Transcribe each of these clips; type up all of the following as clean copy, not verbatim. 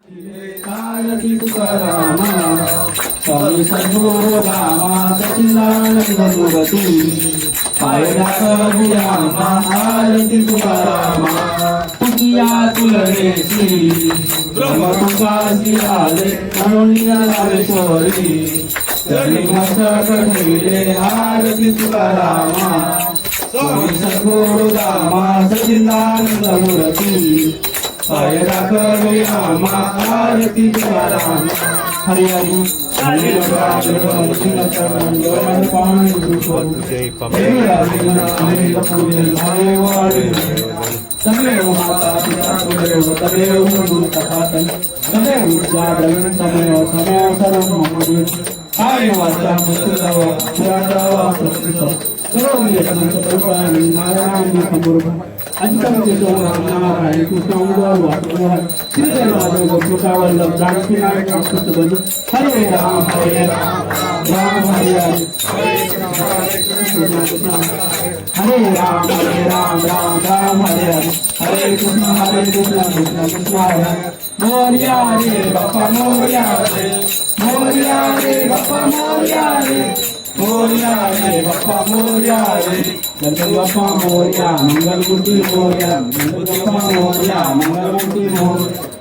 आरती तुकाराम स्वामी सद्गुरु रामा सच्चिदानंद मूर्ती पायला करूयामा आरती तुकाराम तुकिया तुलरेसी ब्रह्म तुकासी आले म्हणून निरालेश्वरी जरी मस्तक ठेवले आरती तुकाराम स्वामी सद्गुरु रामा सच्चिदानंद मूर्ती पायला करूयामा आरती तुकाराम हरि हरि हरे राम तमेव माता पिता तुमेव तमेव गुरु तथातम तमेव जागरण तमेव तमेव सर्वं मम गुरु आय वाचा मुस्तव पुरातव सत्सव सर्वं यत्नं सत्रुपाणि नारायण संपूर्ण अधिकांश नारायण कृष्ण वाटुवा श्री माधव गोपावल्लभ जानकी नायक कृष्ण हरे राम राम हरे हरे राम राम राम हरे हरे कृष्ण कृष्ण कृष्ण हरे मोरिया रे बापा मोरिया रे मोरिया रे बापा मोरिया रे मोरिया रे बापा मोरिया रे गणपती बाप्पा मोरया मंगलमूर्ती मोरया गणपती बाप्पा मोरया मंगलमूर्ती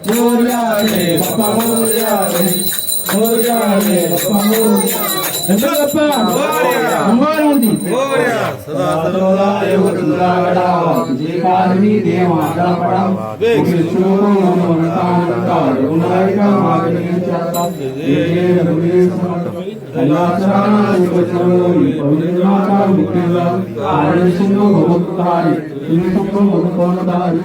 मोरया रे बाप्पा मोरया रे बाप्पा मोरया गणपती बाप्पा मोरया मंगलमूर्ती मोरया सदा सर्वदा एवढा गडावा तुझे कारणी देवाचा पडावा विष्णू मनोरंता गुणायका मागणीच्या जय रघुवीर अल्लाह पवित्रनाथा मुक्तीला आरसिंह भक्तारी तुमको भक्तोनदारी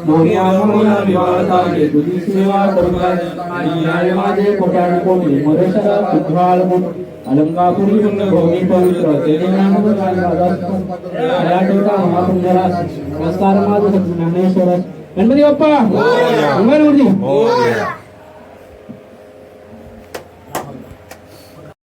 मोरिया मोरिया विवादारी तुझी सेवा करताय न्याय माझे कोट्याने कोटी मरेशरा उद्वाल अलंकापुरी भूमी पवित्र तेने नाम या महापुंजरा नमस्कार माझे ज्ञानेश्वर गणपती बाप्पा